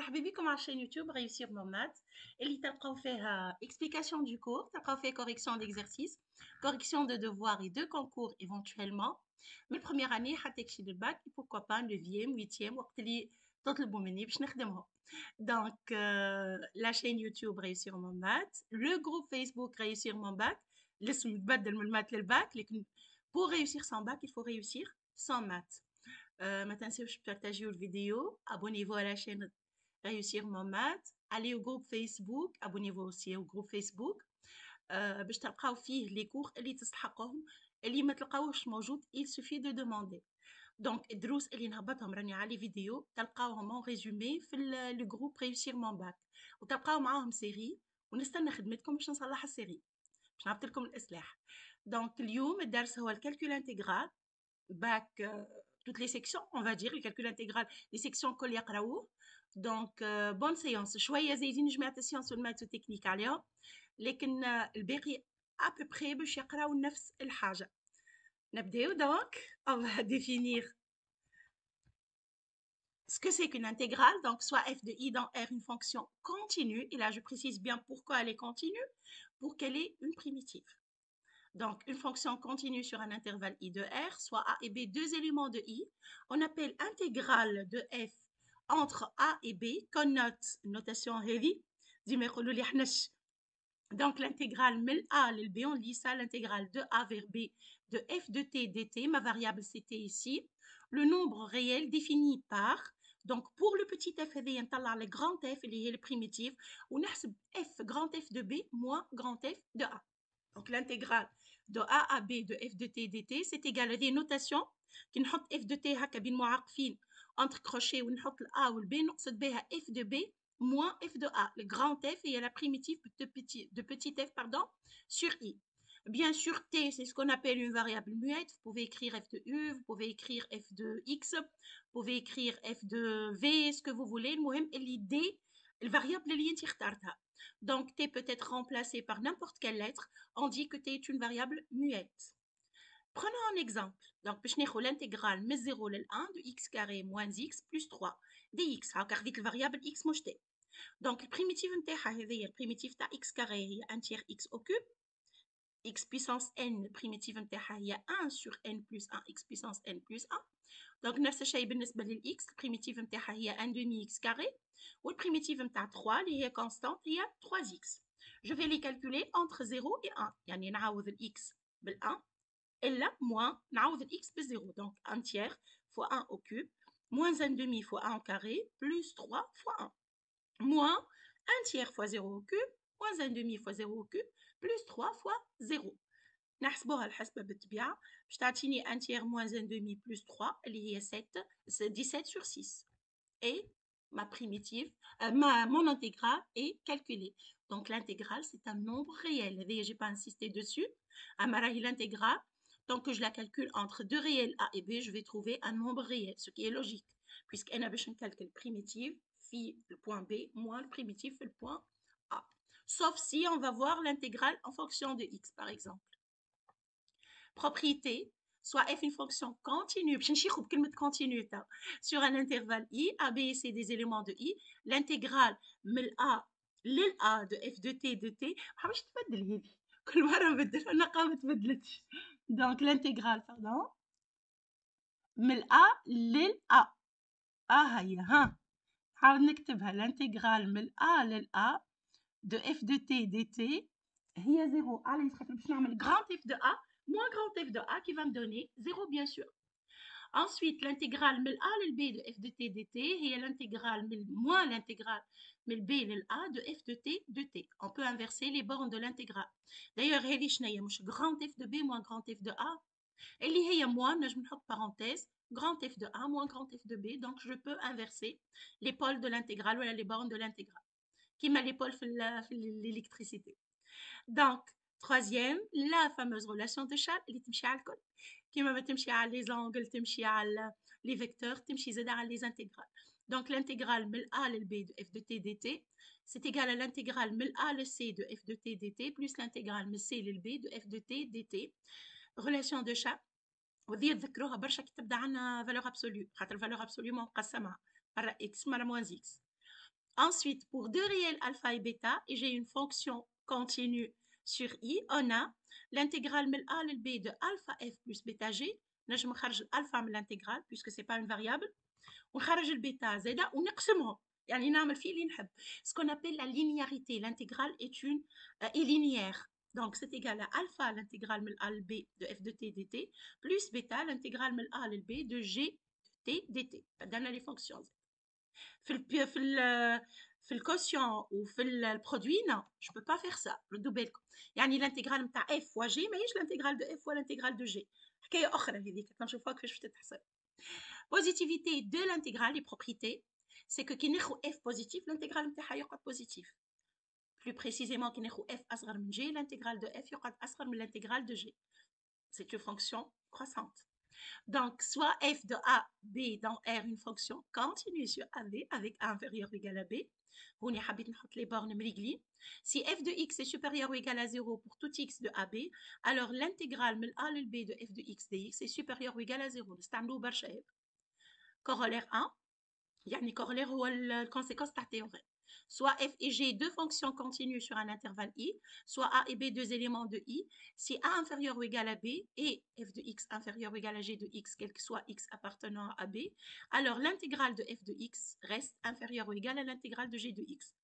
مرحبا بكم على chaîne YouTube Réussir mon maths اللي تلقاو فيها explication du cours تلقاو فيه correction d'exercices correction de devoirs et de concours éventuellement من première année حتى كشي للباك et pourquoi pas 9e 8e وقت اللي تطلبوا مني باش نخدمهم. Donc la chaîne YouTube Réussir mon maths, le groupe Facebook Réussir mon bac الاسم تبدل من المات للباك لكن pour réussir son bac il faut réussir sans maths. ما تنسوش تبارتاجيو الفيديو abonnez-vous à la chaîne réussir mon maths allez au groupe Facebook abonnez-vous aussi au groupe Facebook باش تلقاو فيه les cours اللي تستحقوهم اللي ما تلقاوش موجود il suffit de demander. Donc الدروس اللي نهبطهم راني على فيديو تلقاوهم en résumé في le groupe réussir mon bac وتلقاو معاهم série ونستنى خدمتكم باش نصلح السيري باش نهبط لكم الإصلاح. Donc اليوم الدرس هو الكالكول انتجرال bac toutes les sections on va dire le calcul intégral les sections كل يقراوه. Donc bonne séance شويه زايدين جماعه السيونس والماث والتكنيك عليهم لكن الباقي à peu près باش يقراو نفس الحاجه. نبداو donc on va définir ce que c'est qu'une intégrale. Donc soit f de i dans R une fonction continue et là je précise bien pourquoi elle est continue pour qu'elle ait une primitive. Donc, une fonction continue sur un intervalle i de R, soit a et b, deux éléments de i. On appelle intégrale de f entre a et b, connote notation heavy. Donc, l'intégrale من a لل b, on lit ça, l'intégrale de a vers b de f de t dt. Ma variable, c'était ici. Le nombre réel défini par. Donc, pour le petit f, le grand f, il est le primitif. On a f grand f de b moins grand f de a. Donc, l'intégrale de A à B de f de t dt, c'est égal à des notations qui nous f de t هكا بين معقفين entre crochets ونحط A ou B نقصد بها f de B moins f de A. Le grand f et la primitive de petit f pardon, sur I. Bien sûr, t, c'est ce qu'on appelle une variable muette. Vous pouvez écrire f de U, vous pouvez écrire f de x, vous pouvez écrire f de v, ce que vous voulez. المهم اللي d الفاريable اللي انت اخترتها. Donc, t peut être remplacé par n'importe quelle lettre. On dit que t est une variable muette. Prenons un exemple. Donc, باش ناخذ l'intégrale من 0 ل 1 de x carré moins x plus 3 dx. هاكا خديت الفاريable x مش t. Donc, البريميتيف نتاعها هذه البريميتيف تاع x carré هي 1 tiers x au cube. x puissance n البريميتيف نتاعها هي 1 sur n plus 1 x puissance n plus 1. Donc, نفس الشيء بالنسبة للx البريميتيف نتاعها هي 1 demi x carré والبريميتيف نتاع 3 اللي هي constante هي 3x. Je vais les calculer entre 0 et 1. يعني نعوض الx بال1 إلا moins نعوض الx بال0. Donc 1 tiers fois 1 au cube moins 1 demi fois 1 au carré plus 3 fois 1 moins 1 tiers fois 0 au cube moins 1 demi fois 0 au cube plus 3 fois 0. نحسبوها الحسبة بالطبيعة باش تعطيني 1 tiers moins 1 demi plus 3 اللي هي 7 17 sur 6. Et ma primitive, mon intégrale est calculée. Donc l'intégrale, c'est un nombre réel. Je n'ai pas insisté dessus. L'intégrale, tant que je la calcule entre deux réels A et B, je vais trouver un nombre réel, ce qui est logique. Puisqu'on a besoin de calcul primitif, phi le point B, moins le primitif le point A. Sauf si on va voir l'intégrale en fonction de x, par exemple. Propriété, soit f une fonction continue, continue sur un intervalle i, a, b et c des éléments de i, l'intégrale من a لل a de f de t de t مش تبدل هذه كل مرة نبدل النقطة ما تبدلتش. Donc l'intégrale pardon من a لل a هي ها نحاول نكتبها l'intégrale من a لل a de f de t dt هي 0. allez باش نعمل grand f de a moins grand f de a qui va me donner 0 bien sûr. Ensuite, l'intégrale من A لل B de f de t dt هي l'intégrale moins l'intégrale من B لل A de f de t de t. On peut inverser les bornes de l'intégrale. D'ailleurs, هذه شنية مش grand f de B moins grand f de A اللي هي moins نجم نحط parenthèse grand f de A moins grand f de B. Donc, je peux inverser les pôles de l'intégrale ou les bornes de l'intégrale. كيما les pôles في l'électricité. Donc, troisième, la fameuse relation de Charles اللي تمشي على الكل. كيما ما تمشي على les angles تمشي على les vecteurs تمشي زاد على les intégrales. Donc l'intégrale من A لل B de f de t dt c'est égal à l'intégrale من A لل C de f de t dt plus l'intégrale من C لل B de f de t dt. relation de Charles وذي تذكروها برشا كي تبدا عندنا valeur absolue خاطر valeur absolue مقسمة مرة x مرة moins x. Ensuite, pour deux réels alpha et bêta, et j'ai une fonction continue sur i, on a l'intégrale من a لل b de alpha f plus bêta g. نجم نخرج الالفا من l'intégrale puisque c'est pas une variable. ونخرج البيتا زاده ونقسمهم يعني نعمل فيه اللي نحب. Ce qu'on appelle la linéarité. L'intégrale est linéaire. Donc, c'est égal à alpha, l'intégrale من a لل b de f de t dt, plus bêta, l'intégrale من a لل b de g de t dt. فدانا les fonctions. في ال في ال في الكوسيون وفي البرودوي non, je peux pas faire ça. ردوا بالكم. يعني الانتجرال نتاع f fois g ماهيش الانتجرال de f fois l'intégrale de g. حكايه اخرى هذيك نشوفوها كيفاش تتحسب. Positivité de l'intégrale, les propriétés, c'est que qui f positif, l'intégrale نتاعها يقعد positif. Plus précisément, qui f أصغر من g, l'intégrale de f يقعد أصغر من l'intégrale de g. C'est une fonction croissante. Donc, soit f de a, b dans R, une fonction continue sur AB avec a inférieur ou égal à B. هوني حبيت نحط les bornes مريقلين. Si f de x est supérieur ou égal à 0 pour tout x de AB, alors l'intégrale من a لل b de f de x dx est supérieur ou égal à 0. نستعملوه برشا هذا. Corollaire 1, يعني corollaire هو الconséquence تاع théorème. Soit f et g, deux fonctions continues sur un intervalle i, soit a et b, deux éléments de i. Si a inférieur ou égal à b et f de x inférieur ou égal à g de x, quel que soit x appartenant à b, alors l'intégrale de f de x reste inférieure ou égale à l'intégrale de g de x.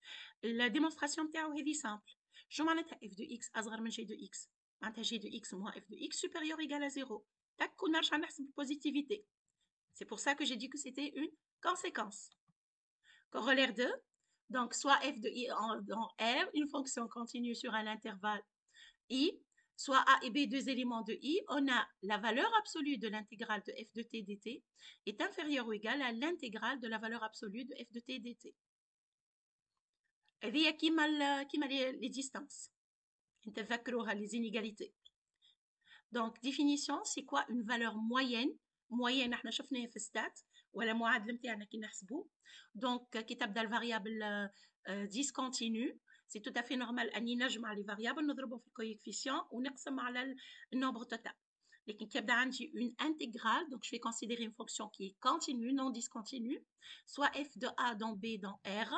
La démonstration est simple. Je m'en f de x أصغر من g de x. معناتها g de x moins f de x supérieur ou égal à 0. تاك ونرجع نحسب positivité. C'est pour ça que j'ai dit que c'était une conséquence. Corollaire 2, donc soit f de i dans R, une fonction continue sur un intervalle i, soit a et b, deux éléments de i, on a la valeur absolue de l'intégrale de f de t dt est inférieure ou égale à l'intégrale de la valeur absolue de f de t dt. هذه كيما les distances. نتذكروها les inégalités. Donc, définition, c'est quoi une valeur moyenne? Moyenne, احنا شفناها في stat ولا معادله نتاعنا كي نحسبوه. دونك كي تبدا الفاريابل discontinue, c'est tout à fait normal اني نجمع لي فاريابل نضربهم في الكويفيسيون ونقسم على النومبر توتال. لكن كي يبدا عندي une intégrale, donc je vais considérer une fonction qui est continue, non discontinue, soit f de a dans b dans R,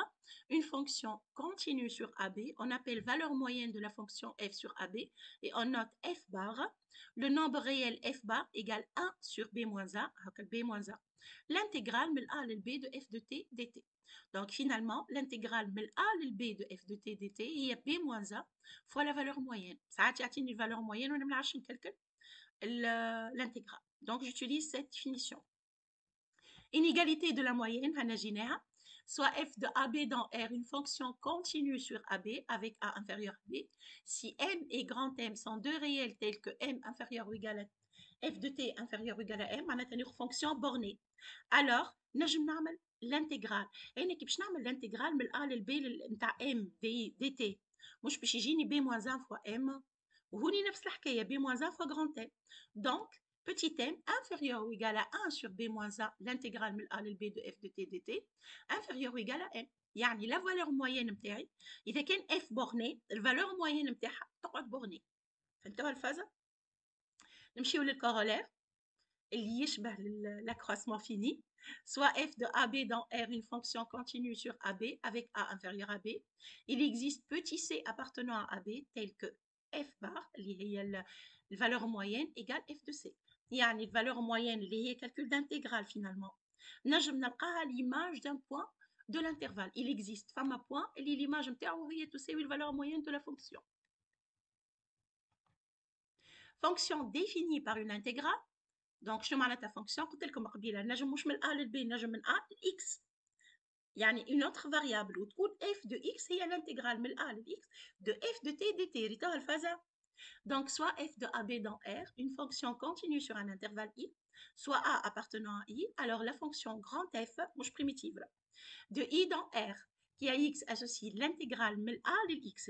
une fonction continue sur AB, on appelle valeur moyenne de la fonction f sur AB et on note f bar. Le nombre réel f bar égale 1 sur b moins a, b moins a. L'intégrale من a لل b de f de t dt. Donc finalement, l'intégrale من a لل b de f de t dt هي b moins a fois la valeur moyenne. ساعات يعطيني الفالور موين وانا ما نعرفش نكلكل l'intégrale. Donc j'utilise cette définition. Inégalité de la moyenne, هنجيناها. Soit f de AB dans R, une fonction continue sur AB avec A inférieur à B. Si M et grand M sont deux réels tels que M inférieur ou égal à f de t inférieur ou égal à M, معناتها une fonction bornée. Alors, نجم نعمل l'intégrale. يعني كي باش نعمل l'intégrale من A لل B نتاع M dt. مش باش يجيني B moins 1 fois M. وهوني نفس الحكاية B moins 1 fois grand M. Donc, petit m inférieur ou égal à 1 sur b moins 1, l'intégrale من a لل b de f de t dt, inférieur ou égal à m. يعني la valeur moyenne متاعي إذا كان f borné, الفالور moyenne متاعها تقعد bornée. فهمتوها الفازة؟ نمشيو للكورولير اللي يشبه l'accroissement fini. Soit f de AB dans R, une fonction continue sur AB avec A inférieur à B. Il existe petit c appartenant à AB tel que f bar, اللي هي الفالور moyenne, égale f de c. يعني الفالور moyenne اللي هي calcul d'intégrale finalement. نجم نلقاها l'image d'un point de l'intervalle. Il existe فما point اللي l'image نتاعو هي تساوي الفالور moyenne de la fonction. Fonction définie par une intégrale. Donc شنو معناتها fonction؟ قلت لكم قبيله نجم مش من a لل b نجم من a ل x. يعني une autre variable وتكون f de x هي l'intégrale من a لل x de f de t dt. ريتوها الفازة؟ Donc, soit f de AB dans R, une fonction continue sur un intervalle i, soit A appartenant à i, alors la fonction grand F, mouche primitive, de i dans R, qui a x associe l'intégrale من A لل x,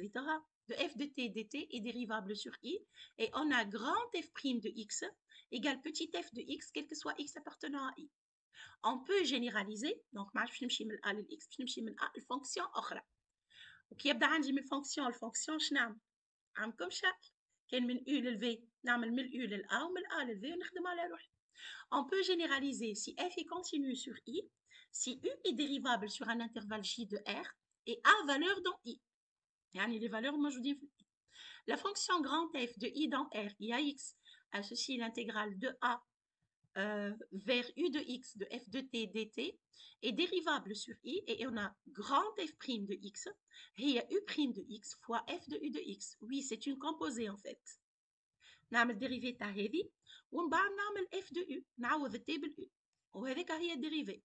de f de t dt est dérivable sur i, et on a grand F' de x égale petit f de x, quel que soit x appartenant à i. On peut généraliser, donc ما عرفش نمشي من A لل x, باش نمشي من A لفونكسيون أخرى. وكي يبدا عندي من الفونكسيون لفونكسيون شنعمل؟ عندكم شكل. كان من U لل V نعمل من U لل A ومن A لل V ونخدم على روحي. On peut généraliser si f est continu sur i, si U est dérivable sur un intervalle J de R et A valeur dans I. يعني les valeurs موجودين في I. La fonction grand F de I dans R, IAX, associe l'intégrale de A vers U de X de F de T dt est dérivable sur I et on a grand F' de X هي U' de X fois F de U de X. Oui, c'est une composée en fait. نعمل dérivée تاع هذه ومن بعد نعمل F de U نعوض التي بالU وهذيك هي الديريفي.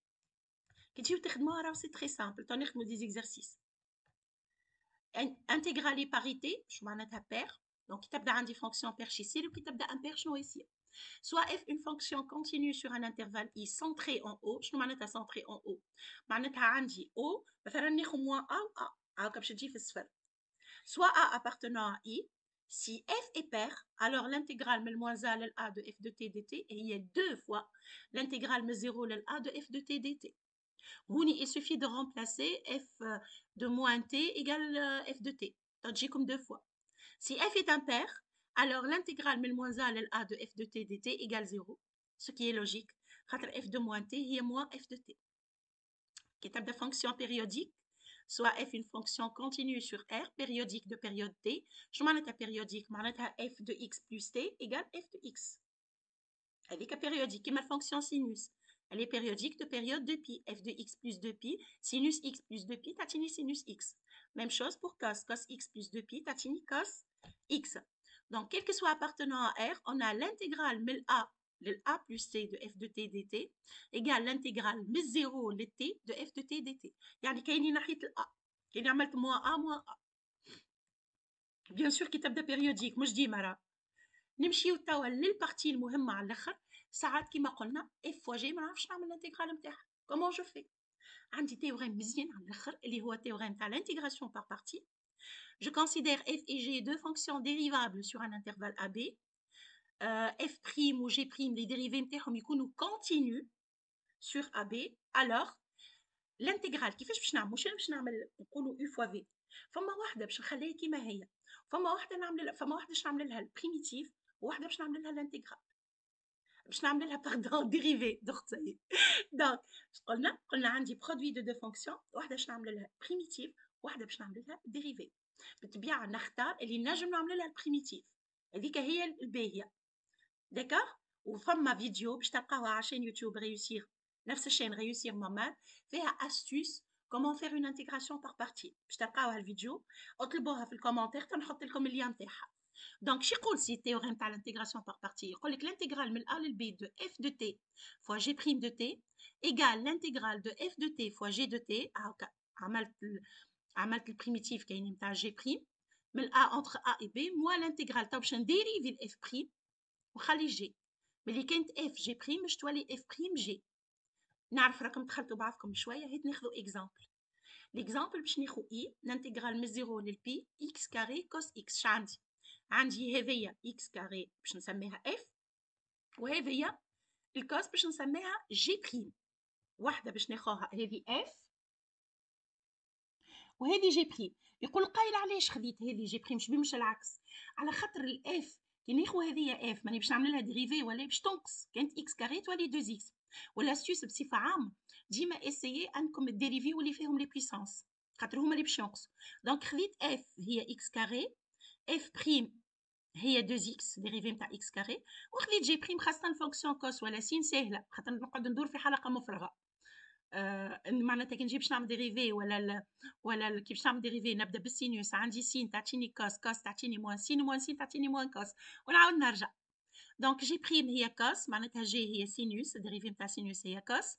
كي تجيو تخدموها راه سي تري سامبل تو نخدمو دي زيكزارسيس. intégrale et parité شو معناتها pair donc تبدا عندي fonction pair chez C وكي تبدا un pair شنو يصير soit f une fonction continue sur un intervalle i centré en haut شنو معناتها centré en haut معناتها عندي o مثلا ناخذ moins a و a هاكا باش تجي في السفل soit a appartenant à i si f est pair alors l'intégrale من moins a لل a de f de t dt هي deux fois l'intégrale من 0 لل a de f de t dt. هوني il suffit de remplacer f de moins t égale f de t تجي comme deux fois. Si f est impair, alors l'intégrale من moins a لل a de f de t dt égale 0, ce qui est logique. f de moins t est moins f de t. Qui est une fonction périodique, soit f une fonction continue sur R, périodique de période t. Je m'en ai périodique, f de x plus t égale f de x. Avec la périodique, qui est ma fonction sinus. Elle est périodique de période de pi. F de x plus 2pi, sinus x plus 2pi, tatini sinus x. Même chose pour cos. Cos x plus 2pi, tatini cos x. Donc, quel que soit appartenant à R, on a l'intégrale mil A, le A plus T de f de t dt, égale l'intégrale mil 0 le T de f de t dt. يعني كاينين ناحية ال A. كاين عملت moins A moins A. Bien sûr كي تبدا périodique مش ديما راه. نمشيو توا للبارتي المهمة على الآخر. ساعات كيما قلنا اف فوا جي ما نعرفش نعمل الانتيغرال نتاعها. كومون جو في؟ عندي تيوريم مزيان على الاخر اللي هو تيوريم تاع l'intégration par partie. Je considère f et g deux fonctions dérivables sur un intervalle AB. f' ou g', les dérivés نتاعهم يكونوا continus sur AB. Alors l'intégrale كيفاش باش نعمل؟ مش باش نعمل نقولوا u fois v. فما واحدة باش نخليها كيما هي. فما واحدة باش نعمل لها البريميتيف وواحدة باش نعمل لها الانتيغرال. باش نعمل لها باردون ديريفي دغتي. دونك قلنا عندي برودوي دو دو فونكسيون واحده باش نعمل لها بريميتيف واحده باش نعمل لها ديريفي. بالطبيعه نختار اللي نجم نعمل لها البريميتيف هذيك هي الباهيه داكوغ. وفما فيديو باش تلقاوها على شين يوتيوب ريوسير نفس الشين ريوسير مامات فيها استوس كومون فير اون انتيغراسيون بار بارتي باش تلقاوها الفيديو اطلبوها في الكومنتير تنحط لكم اللين تاعها. Donc, je dis si théorème par l'intégration par partie, je dis que l'intégrale de A B de f de t fois g' de t égale l'intégrale de f de t fois g de t, عملت البريميتيف كاين نتاع g', من A entre A et B, moi l'intégrale تاع باش نديريفي ال f' وخلي g. ملي كانت f g' باش تولي f' g. نعرف راكم دخلتوا بعضكم شويه هيت ناخذوا اكزامبل. ليكزامبل باش ناخذ i l'intégrale من 0 لل p x carré cos x شعندي عندي هذيا x كاري باش نسميها f وهذيا الكوس باش نسميها جي بريم. واحدة باش ناخوها هذه f وهذه جي بريم. يقول قايل علاش خذيت هذه جي بريم مش العكس؟ على خاطر الاف كي ناخو هذه f ماني باش نعمل لها ديريفي ولا باش تنقص كانت x كاري تولي 2x. والاستيوس بصفة عامة ديما اسيي انكم الديريفي واللي فيهم لي بويسونس خاطر هما اللي باش ينقصوا. دونك خذيت f هي x كاري f بريم هي 2x ديريفي نتاع x كاري وخليت جي بريم خاصة الفونكسيون كوس ولا سين ساهلة خاطر نقعد ندور في حلقة مفرغة. معناتها كي نجي باش نعمل ديريفي ولا كي باش نعمل ديريفي نبدا بالسينوس عندي سين تعطيني كوس كوس تعطيني موان سين وموان سين تعطيني موان كوس ونعاود نرجع. دونك جي بريم هي كوس معناتها جي هي سينوس الديريفي نتاع سينوس هي كوس.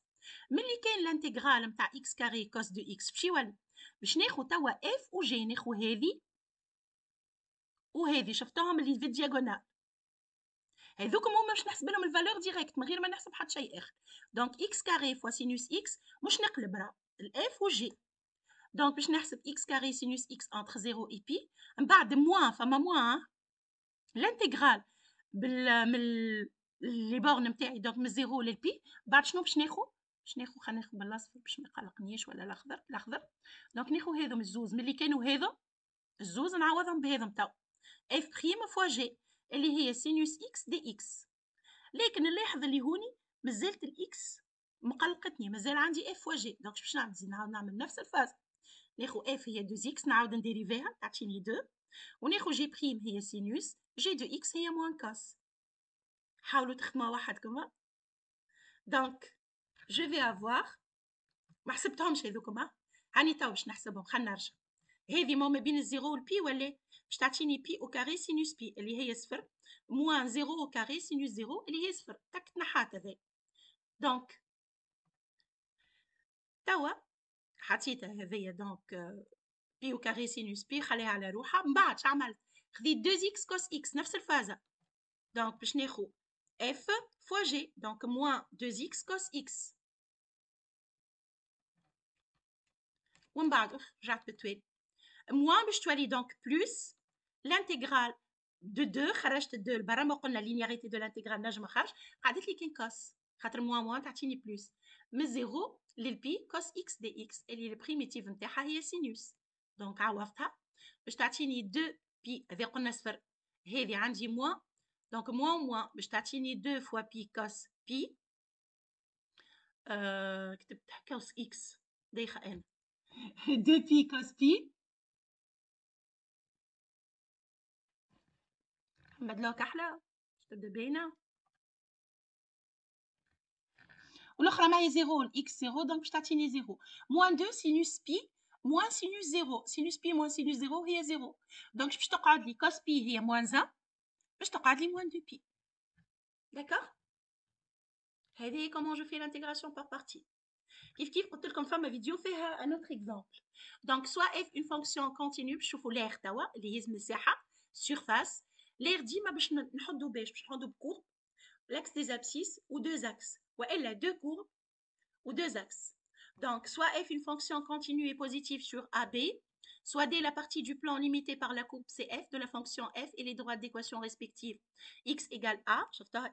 ملي كاين الانتيغرال نتاع x كاري كوس دو x باش يولي باش ناخذ توا f وجي ناخذ هذه وهذه شفتوهم اللي في الدياغونال هذوكم هما باش نحسب لهم الفالور ديريكت من غير ما نحسب حتى شيء اخر. دونك x كاري فوا سينوس x مش نقلب راه الاف والجي. دونك باش نحسب x كاري سينوس x entre 0 et pi من بعد موان فما موان الانتيغرال من لي بورن نتاعي دونك من 0 للبي. بعد شنو باش ناخذ خلينا ناخذ بالاصفر باش ما يقلقنيش ولا الاخضر. دونك ناخذ هذم الزوز ملي كانوا هذم الزوز نعوضهم بهذم تو f prime فوا جي اللي هي سينوس x دي x. لكن نلاحظ اللي هوني مازالت الاكس مقلقتني مازال عندي اف وجي دونك باش نعمل نفس الفاز ناخذ اف هي 2 اكس نعاود نديريفيها تعطيني 2 وناخذ جي بريم هي سينوس جي 2 اكس هي موان كاس حاولوا تخدموا وحدكم دونك جو في افوار ما حسبتهمش هذوكم هاني تو باش نحسبهم خلينا نرجع هذه ما بين الزيرو والبي ولا باش تعطيني بي او كاري سينوس بي اللي هي صفر موان زيرو او كاري سينوس زيرو اللي هي صفر تك تنحات هذا دونك توا حطيتها هذيا دونك بي او كاري سينوس بي خليها على روحها من بعد شو عملت خذيت 2 اكس كوس اكس نفس الفازه دونك باش ناخذ اف فوا جي دونك موان 2 اكس كوس اكس ومن بعد رجعت بالتوالي موان باش تولي دونك بلوس l'intégral de 2 خرجت 2 لبرا ما قلنا لينياريتي دو l'intégral نجم خرج قعدت لي كان كوس خاطر موان تعطيني بلوس من 0 للبي كوس اكس دي اكس اللي البريميتيف نتاعها هي سينوس دونك عوضتها باش تعطيني 2 بي هذه قلنا صفر هذه عندي موان دونك موان باش تعطيني 2 فوا بي كوس بي كتبت كوس اكس دايخه انا 2 بي كوس بي نبدلوها كحله باش تبدا باينه والاخرى معايا 0 الاكس 0 دونك باش تعطيني 0 موان 2 سينوس بي موان سينوس 0 سينوس بي موان سينوس 0 هي 0 دونك باش تقعد لي كوس بي هي موان 1 باش تقعد لي موان 2 بي داكوغ هذه كومون جو في l'intégration par partie كيف قلت لكم فما فيديو فيها ان اوتر اكزامبل دونك سوا اف اون فونكسيون كونتينيو باش تشوفوا لير توا اللي هي المساحه سيرفاس لير ديما باش نحطوا باش نحطوا بكورب l'axe des abscisses ou deux axes والا deux courbes ou deux axes donc soit f une fonction continue et positive sur AB soit D la partie du plan limitée par la courbe CF de la fonction f et les droites d'équation respectives x égale a,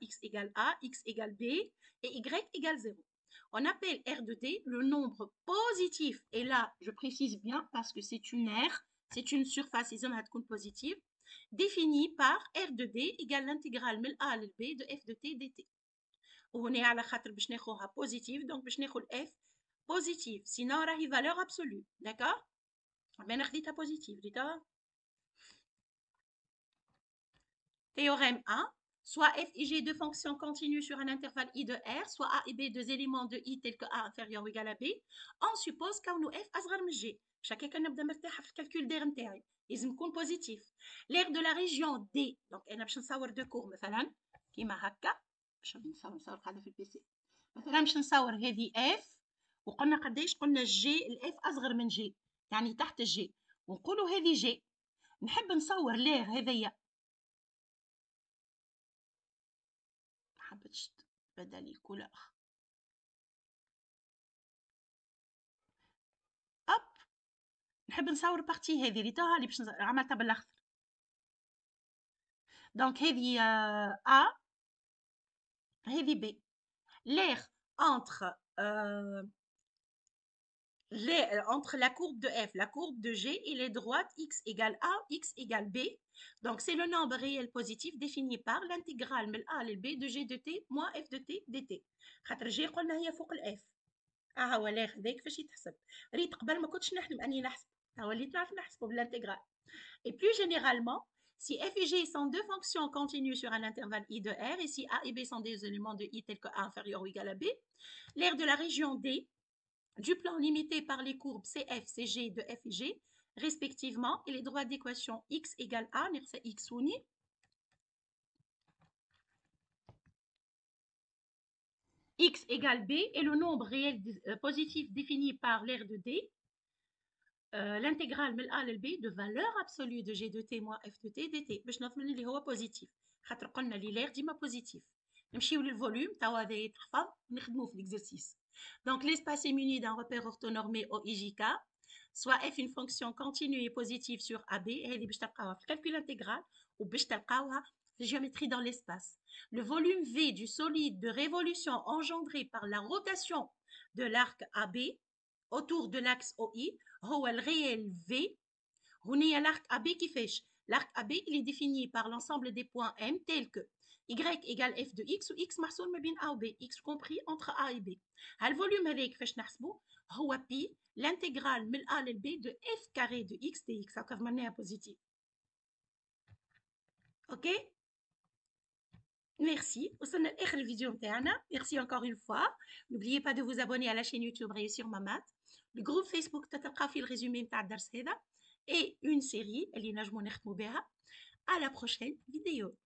x égale a, x égale b et y égale 0. On appelle R de D le nombre positif, et là je précise bien parce que c'est une R, c'est une surface positive, définie par R de D égale l'intégrale من A لل B de f de t dt. وهنا على خاطر باش ناخذها بوزيتيف دونك باش ناخذ f بوزيتيف سينو راهي فالور ابسولو داكور انا خديتها بوزيتيف ريتها théorème 1 soit f et g deux fonctions continues sur un intervalle i de r soit a et b deux éléments de i tels que a inférieur ou égal à b on suppose كونه f اصغر من g باش هكاك نبدا مرتاحه في الكالكول دير نتاعي لازم يكون بوزيتيف l'aire de la région d دونك انا باش نصور دو كور مثلا كيما هكا باش نصور قاعده في البي سي مثلا باش نصور هذه اف وقلنا قداش قلنا جي الاف اصغر من جي يعني تحت الجي ونقولوا هذه جي نحب نصور لير هذيا ما حبيتش تبدا لي كولور اب نحب نصور بارتي هذه اللي تاها اللي باش عملتها بالاخضر دونك هذه ا هذه بي l'air entre entre la courbe de f, la courbe de g et les droites x égale a, x égale b. Donc, c'est le nombre réel positif défini par l'intégrale من a لل b de g de t moins f de t dt. خاطر g قلنا هي فوق ال f. هو l'air هذا كيفاش يتحسب. ريت قبل ما كنتش نحلم أني نحسب. وليت نعرف نحسبه بالانتجرال. Et plus généralement, si f et g sont deux fonctions continues sur un intervalle i de r et si a et b sont des éléments de i tels que a inférieur ou égal à b, l'aire de la région d du plan limité par les courbes CF, CG de F et G, respectivement, et les droites d'équation x égale a, نرسى x وني, x égale b est le nombre réel positif défini par l'aire de D, l'intégrale من A لل B de valeur absolue de G de T moins F de T dt. باش نضمن اللي هو بوزيتيف خاطر قلنا لي l'aire ديما بوزيتيف. نمشيو للفوليوم توا هذا يتحفظ نخدموه في l'exercice. Donc, l'espace est muni d'un repère orthonormé OIJK, soit f une fonction continue et positive sur AB, et باش تلقاوها في الcalcul intégral ou باش تلقاوها في géométrie dans l'espace. Le volume V du solide de révolution engendré par la rotation de l'arc AB autour de l'axe OI هو الريال V. هنا l'arc AB كيفاش؟ L'arc AB il est défini par l'ensemble des points M tels que y égale f de x و x محصول ما بين a و b x compris entre a et b هالفوليوم هذاك كيفاش نحسبه هو p l'intégrale من a لل b de f carré de x dx هكا معناها بوزيتيف اوكي Merci. وصلنا لآخر الفيديو متاعنا. Merci encore une fois. N'oubliez pas de vous abonner à la chaîne YouTube Réussir ma maths. Le groupe Facebook تلقى فيه الريزومي متاع الدرس هذا. Et une série اللي نجمو نختمو بها. À la prochaine vidéo.